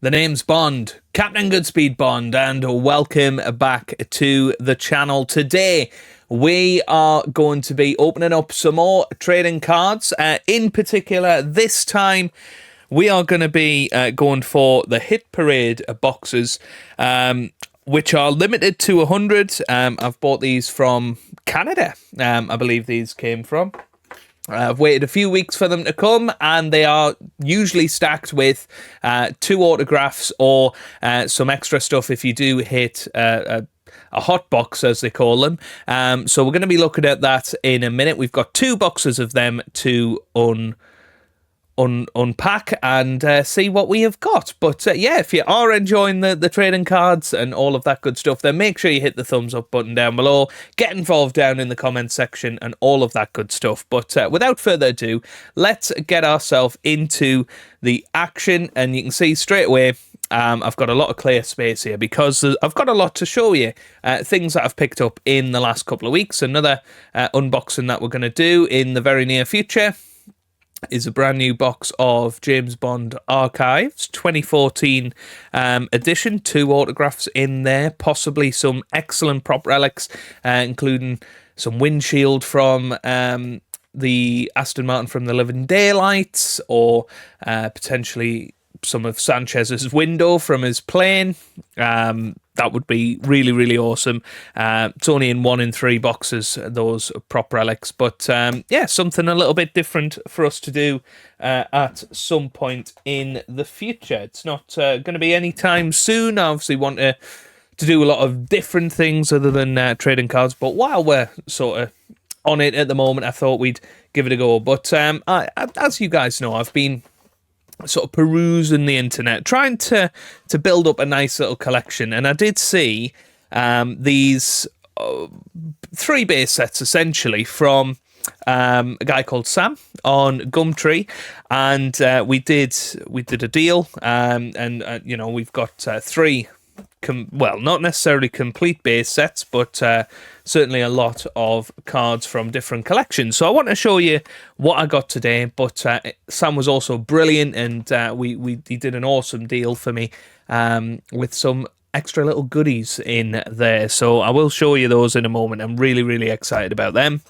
The name's Bond, Captain Goodspeed Bond, and welcome back to the channel. Today, we are going to be opening up some more trading cards. In particular, this time, we are going to be going for the Hit Parade boxes, which are limited to 100. I've bought these from Canada, I believe these came from. I've waited a few weeks for them to come, and they are usually stacked with 2 autographs or some extra stuff if you do hit a hot box, as they call them. So we're going to be looking at that in a minute. We've got 2 boxes of them to unpack and see what we have got. But yeah, if you are enjoying the trading cards and all of that good stuff, then make sure you hit the thumbs up button down below, get involved down in the comments section and all of that good stuff. But without further ado, let's get ourselves into the action. And you can see straight away I've got a lot of clear space here because I've got a lot to show you. Things that I've picked up in the last couple of weeks. Another unboxing that we're going to do in the very near future is a brand new box of James Bond Archives 2014 edition. 2 autographs in there, possibly some excellent prop relics, including some windshield from the Aston Martin from the Living Daylights, or potentially some of Sanchez's window from his plane. That would be really, really awesome. It's only in 1 in 3 boxes, those prop relics. But yeah, something a little bit different for us to do at some point in the future. It's not going to be anytime soon. I obviously want to do a lot of different things other than trading cards. But while we're sort of on it at the moment, I thought we'd give it a go. But as you guys know, I've been sort of perusing the internet, trying to build up a nice little collection, and I did see these 3 base sets essentially from a guy called Sam on Gumtree, and we did a deal, and you know, we've got 3 well, not necessarily complete base sets, but certainly a lot of cards from different collections. So I want to show you what I got today, but Sam was also brilliant, and he did an awesome deal for me with some extra little goodies in there. So I will show you those in a moment. I'm really, really excited about them.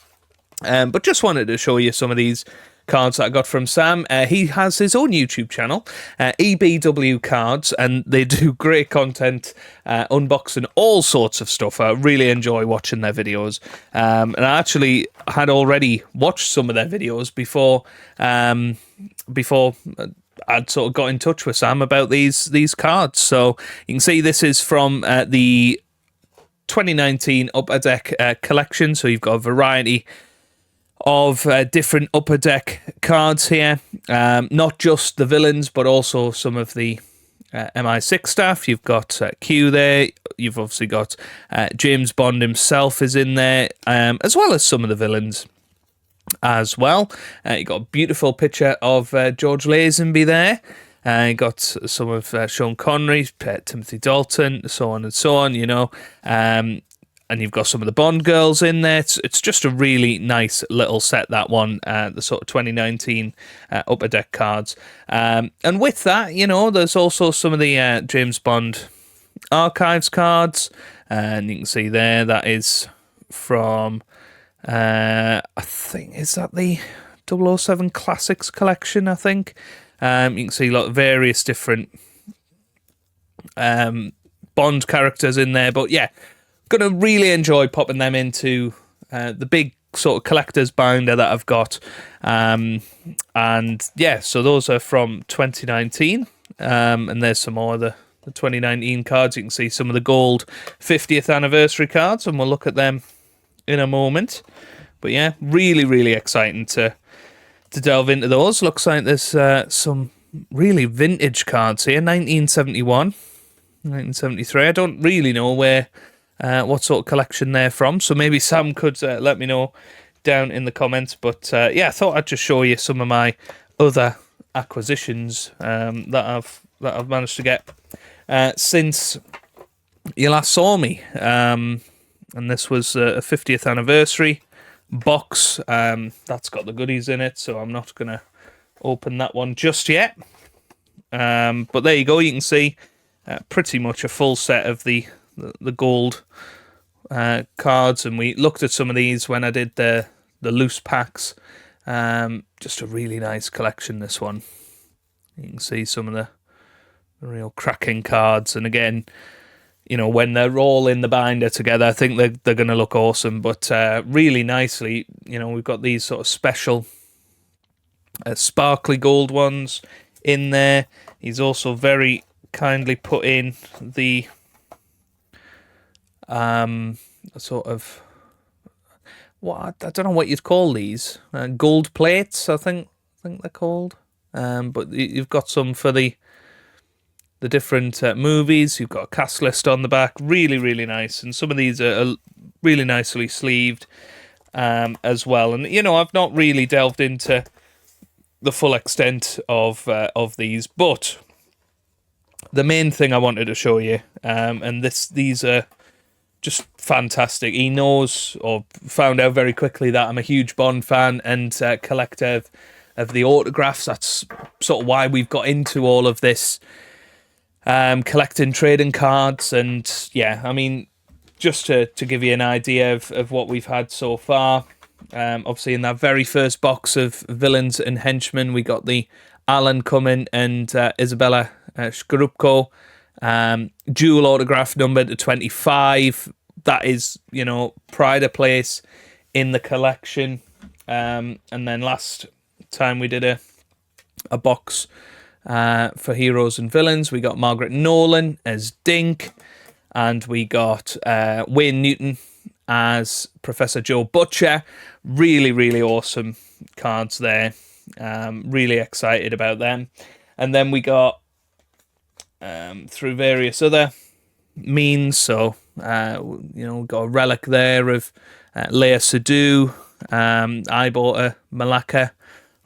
But just wanted to show you some of these cards that I got from Sam. He has his own YouTube channel, EBW Cards, and they do great content, unboxing all sorts of stuff. I really enjoy watching their videos, and I actually had already watched some of their videos before I'd sort of got in touch with Sam about these cards. So you can see this is from the 2019 Upper Deck collection, so you've got a variety of different Upper Deck cards here, not just the villains, but also some of the MI6 staff. You've got Q there. You've obviously got James Bond himself is in there, as well as some of the villains as well. You got a beautiful picture of George Lazenby there. You got some of Sean Connery, Timothy Dalton, so on and so on, you know. And you've got some of the Bond girls in there. It's just a really nice little set, that one, the sort of 2019 Upper Deck cards. And with that, you know, there's also some of the James Bond Archives cards. And you can see there, that is from, I think, is that the 007 Classics collection, I think. You can see a lot of various different Bond characters in there. But yeah, going to really enjoy popping them into the big sort of collector's binder that I've got. And yeah, so those are from 2019. And there's some more of the 2019 cards. You can see some of the gold 50th anniversary cards, and we'll look at them in a moment. But yeah, really, really exciting to delve into those. Looks like there's some really vintage cards here. 1971, 1973. I don't really know what sort of collection they're from, so maybe Sam could let me know down in the comments. But yeah, I thought I'd just show you some of my other acquisitions that I've managed to get since you last saw me. And this was a 50th anniversary box. That's got the goodies in it, so I'm not gonna open that one just yet. But there you go. You can see pretty much a full set of the gold cards, and we looked at some of these when I did the loose packs. Just a really nice collection, this one. You can see some of the real cracking cards, and again, you know, when they're all in the binder together, I think they're going to look awesome. But really nicely, you know, we've got these sort of special sparkly gold ones in there. He's also very kindly put in the sort of, what, I don't know what you'd call these, gold plates, I think they're called. But you've got some for the different movies. You've got a cast list on the back. Really, really nice. And some of these are really nicely sleeved as well. And, you know, I've not really delved into the full extent of these, but the main thing I wanted to show you, and these are just fantastic. He knows, or found out very quickly, that I'm a huge Bond fan and collector of the autographs. That's sort of why we've got into all of this, collecting trading cards. And yeah, I mean, just to give you an idea of what we've had so far, obviously in that very first box of villains and henchmen, we got the Alan Cumming and Isabella Scorupco, dual autograph number to 25. That is, you know, pride of place in the collection. And then last time we did a box for heroes and villains, we got Margaret Nolan as Dink, and we got Wayne Newton as Professor Joe Butcher. Really, really awesome cards there. Really excited about them. And then we got, through various other means, so you know, got a relic there of Leia Sadu. I bought a Malacca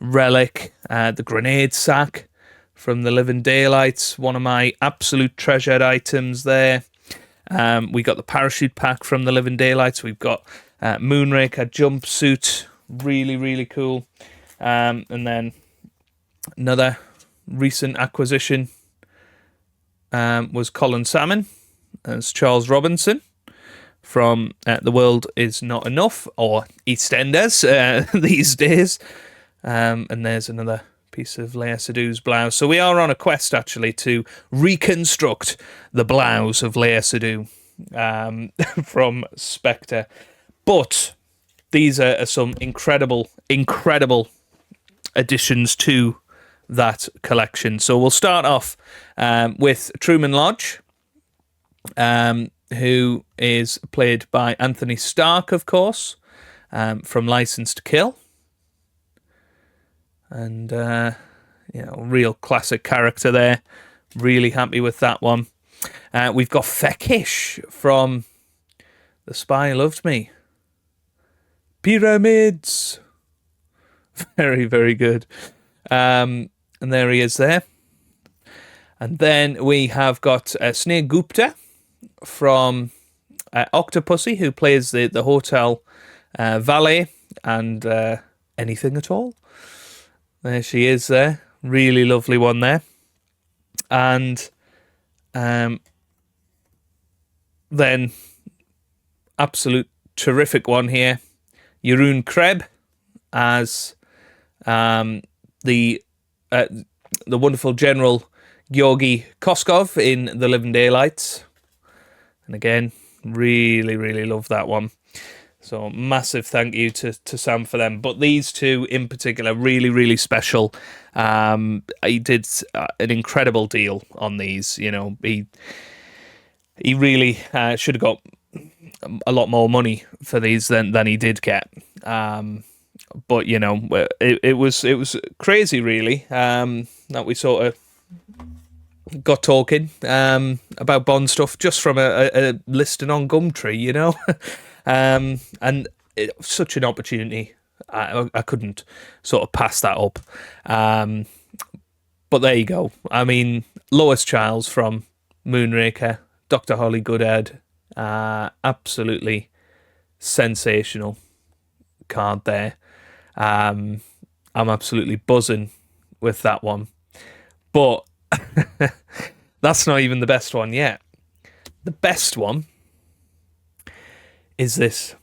relic, the grenade sack from the Living Daylights, one of my absolute treasured items there. We got the parachute pack from the Living Daylights. We've got Moonraker jumpsuit, really, really cool. And then another recent acquisition was Colin Salmon as Charles Robinson from The World Is Not Enough, or EastEnders these days. And there's another piece of Leia Sedu's blouse. So we are on a quest, actually, to reconstruct the blouse of Leia Sedu from Spectre. But these are some incredible, incredible additions to that collection. So we'll start off with Truman Lodge, who is played by Anthony Stark, of course, from License to Kill. And, you know, real classic character there. Really happy with that one. We've got Fekish from The Spy Who Loved Me. Pyramids. Very, very good. And there he is there. And then we have got Sneh Gupta from Octopussy, who plays the hotel valet and anything at all. There she is there. Really lovely one there. And then absolute terrific one here. Jeroen Kreb as the wonderful General Georgy Koskov in The Living Daylights. And again, really, really love that one. So massive thank you to Sam for them. But these two in particular, really, really special. He did an incredible deal on these. You know, he really should have got a lot more money for these than he did get. But you know, it was crazy, really, that we sort of got talking about Bond stuff just from a listing on Gumtree, you know. And such an opportunity, I couldn't sort of pass that up. But there you go. I mean, Lois Chiles from Moonraker, Dr. Holly Goodhead, absolutely sensational card there. I'm absolutely buzzing with that one. But That's not even the best one yet. The best one is this.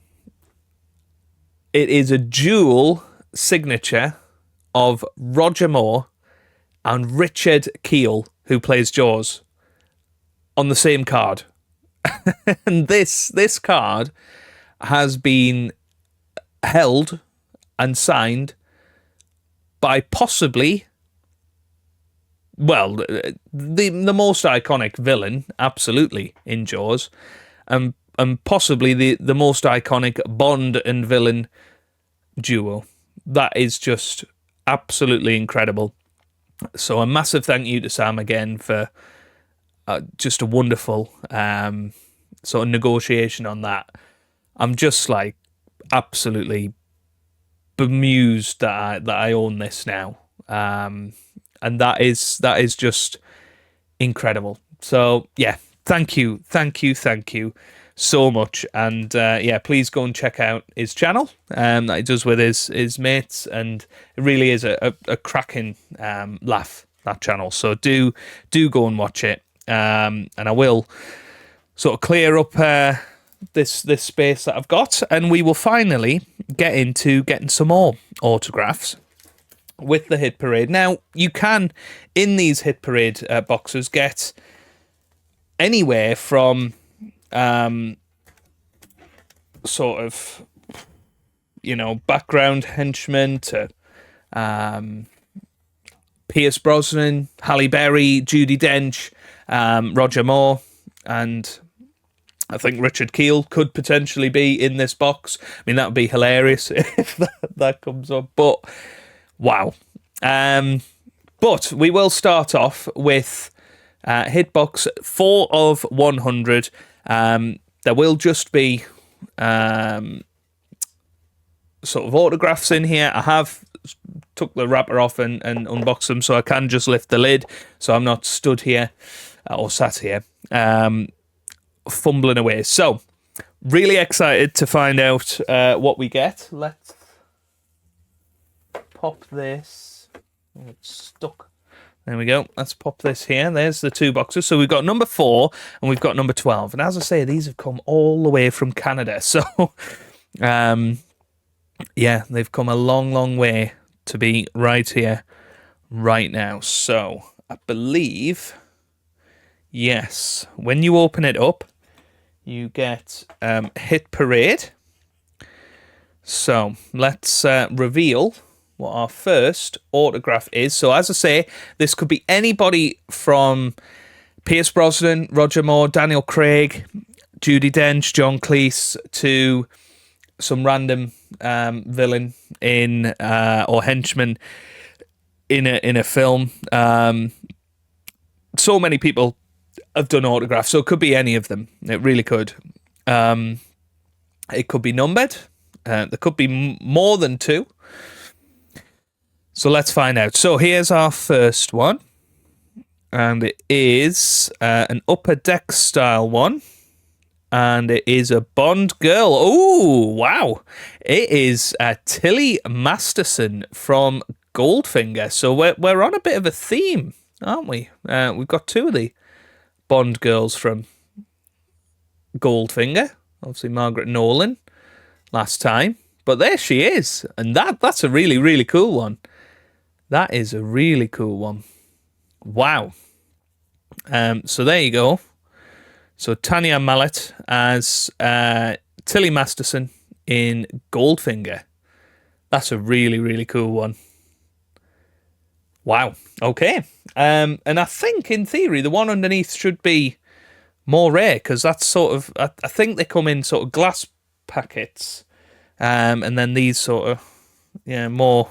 It is a dual signature of Roger Moore and Richard Kiel, who plays Jaws, on the same card. And this card has been held and signed by possibly, well, the most iconic villain, absolutely, in Jaws, and possibly the most iconic Bond and villain duo. That is just absolutely incredible. So a massive thank you to Sam again for just a wonderful sort of negotiation on that. I'm just like absolutely bemused that I own this now, and that is just incredible. So yeah, thank you so much, and yeah, please go and check out his channel that he does with his mates, and it really is a cracking laugh, that channel. So do go and watch it, and I will sort of clear up this space that I've got, and we will finally get into getting some more autographs with the Hit Parade. Now, you can, in these Hit Parade boxes, get anywhere from sort of, you know, background henchmen to Pierce Brosnan, Halle Berry, Judi Dench, Roger Moore, and I think Richard Kiel could potentially be in this box. I mean, that would be hilarious if that comes up. But wow. But we will start off with Hitbox 4 of 100. There will just be sort of autographs in here. I have took the wrapper off and unboxed them, so I can just lift the lid, so I'm not stood here or sat here fumbling away. So really excited to find out what we get. Let's pop this. Oh, it's stuck. There we go. Let's pop this here. There's the two boxes. So we've got number 4 and we've got number 12. And as I say, these have come all the way from Canada. So yeah, they've come a long way to be right here right now. So I believe, yes, when you open it up, you get Hit Parade. So let's reveal what our first autograph is. So as I say, this could be anybody from Pierce Brosnan, Roger Moore, Daniel Craig, Judi Dench, John Cleese, to some random villain in or henchman in a film. So many people have done autographs, so it could be any of them. It really could. It could be numbered. There could be more than 2. So let's find out. So here's our first one, and it is an Upper Deck style one, and it is a Bond girl. Oh, wow. It is Tilly Masterson from Goldfinger. So we're on a bit of a theme, aren't we? We've got 2 of the Bond girls from Goldfinger. Obviously Margaret Nolan last time, but there she is, and that's a really, really cool one. That is a really cool one. Wow. So there you go. So Tanya Mallet as Tilly Masterson in Goldfinger. That's a really, really cool one. Wow. Okay. And I think, in theory, the one underneath should be more rare, because that's sort of, I think they come in sort of glass packets, and then these sort of, yeah, more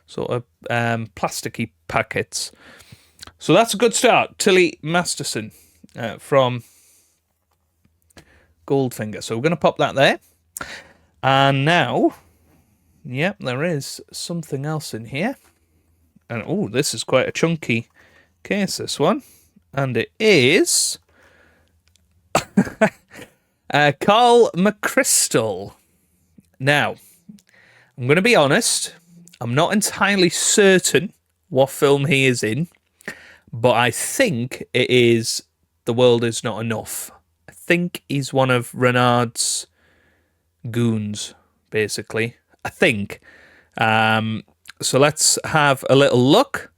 sort of plasticky packets. So that's a good start. Tilly Masterson from Goldfinger. So we're going to pop that there. And now, yep, there is something else in here. And oh, this is quite a chunky case, this one. And it is Carl McChrystal. Now, I'm going to be honest, I'm not entirely certain what film he is in, but I think it is The World Is Not Enough. I think he's one of Renard's goons, basically. I think. So let's have a little look.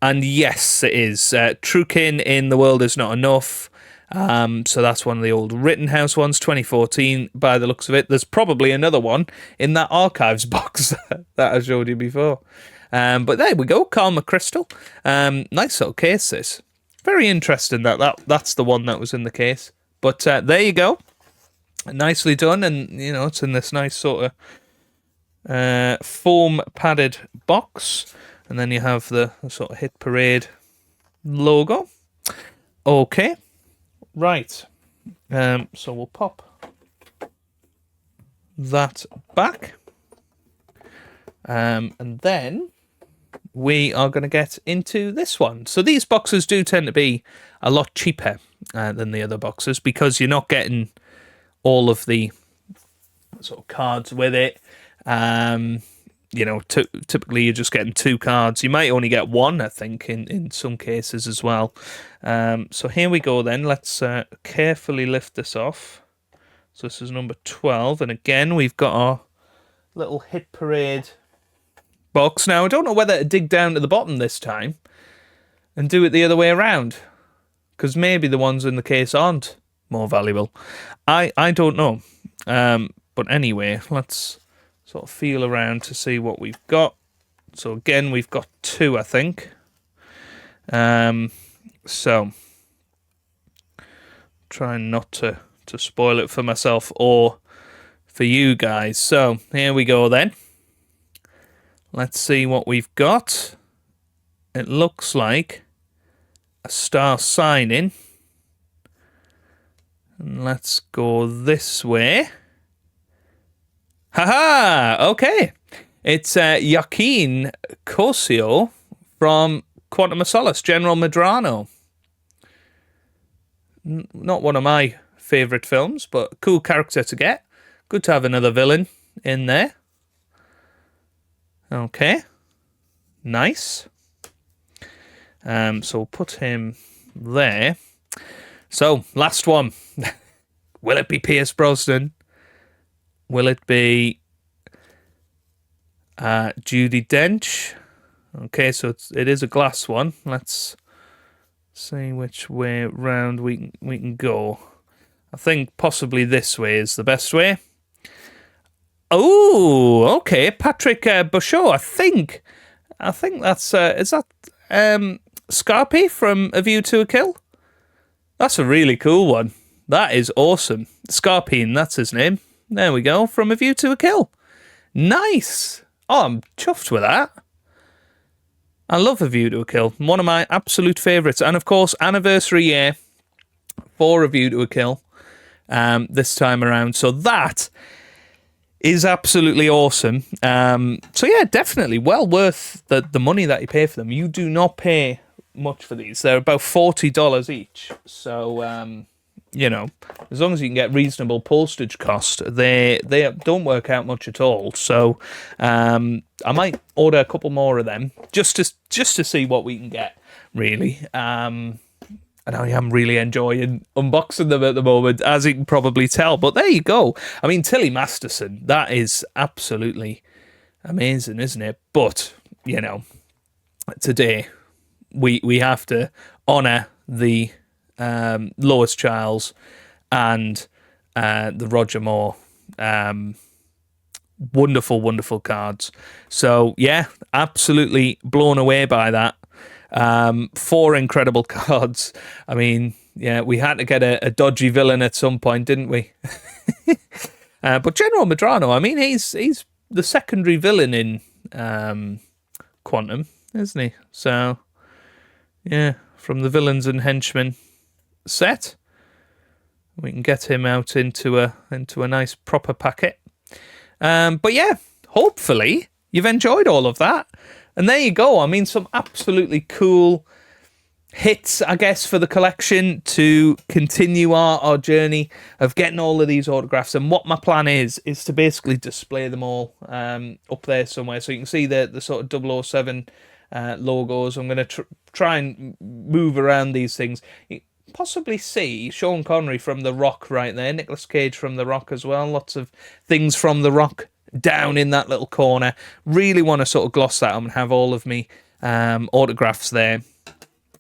And yes, it is. Trukin in The World Is Not Enough. So that's one of the old Rittenhouse ones, 2014, by the looks of it. There's probably another one in that archives box that I showed you before. But there we go, Carl McChrystal. Nice little case, this. Very interesting that's the one that was in the case. But there you go. Nicely done, and, you know, it's in this nice sort of foam-padded box. And then you have the sort of Hit Parade logo. Okay. Right. So we'll pop that back. And then we are going to get into this one. So these boxes do tend to be a lot cheaper than the other boxes because you're not getting all of the sort of cards with it. You know, typically you're just getting 2 cards. You might only get 1, I think, in some cases as well. So here we go then. Let's carefully lift this off. So this is number 12. And again, we've got our little Hit Parade box. Now, I don't know whether to dig down to the bottom this time and do it the other way around, because maybe the ones in the case aren't more valuable. I don't know. But anyway, let's sort of feel around to see what we've got. So again, we've got 2, I think. So trying not to spoil it for myself or for you guys. So here we go then. Let's see what we've got. It looks like a star sign-in. And let's go this way. Haha! Okay. It's Joaquin Cosio from Quantum of Solace, General Medrano. Not one of my favourite films, but a cool character to get. Good to have another villain in there. Okay. Nice. So we'll put him there. So, last one. Will it be Pierce Brosnan? Will it be Judi Dench? Okay, so it is a glass one. Let's see which way round we can go. I think possibly this way is the best way. Oh, okay, Patrick Bouchot. I think that's is that Scarpy from A View to a Kill? That's a really cool one. That is awesome. Scarpine, that's his name. There we go, from A View to a Kill. Nice. Oh, I'm chuffed with that. I love A View to a Kill. One of my absolute favourites. And, of course, anniversary year for A View to a Kill this time around. So that is absolutely awesome. So, yeah, definitely well worth the money that you pay for them. You do not pay much for these. They're about $40 each. So, you know, as long as you can get reasonable postage cost, they don't work out much at all. So I might order a couple more of them just to see what we can get, really. And I am really enjoying unboxing them at the moment, as you can probably tell. But there you go. I mean, Tilly Masterson, that is absolutely amazing, isn't it? But, you know, today we have to honour the Lois Charles and the Roger Moore. Wonderful cards. So, yeah, absolutely blown away by that. 4 incredible cards. I mean, yeah, we had to get a dodgy villain at some point, didn't we? But General Medrano, I mean, he's the secondary villain in Quantum, isn't he? So, yeah, from the Villains and Henchmen set, we can get him out into a nice proper packet. But yeah, hopefully you've enjoyed all of that. And there you go. I mean, some absolutely cool hits, I guess, for the collection to continue our journey of getting all of these autographs. And what my plan is to basically display them all up there somewhere. So you can see the sort of 007 logos. I'm going to try and move around these things. You possibly see Sean Connery from The Rock right there, Nicolas Cage from The Rock as well. Lots of things from The Rock down in that little corner. Really want to sort of gloss that up and have all of me autographs there.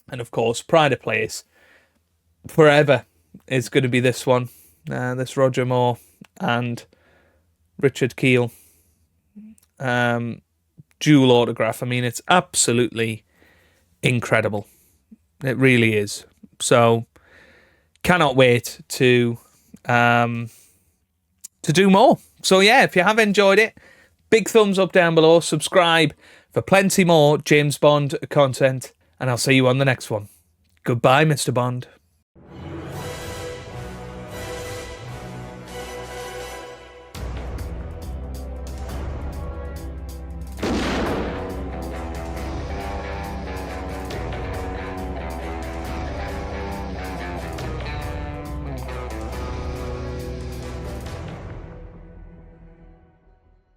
And of course, pride of place forever is going to be this one. This Roger Moore and Richard Kiel dual autograph. I mean, it's absolutely incredible. It really is. So, cannot wait to do more. So yeah, if you have enjoyed it, big thumbs up down below. Subscribe for plenty more James Bond content, and I'll see you on the next one. Goodbye, Mr. Bond.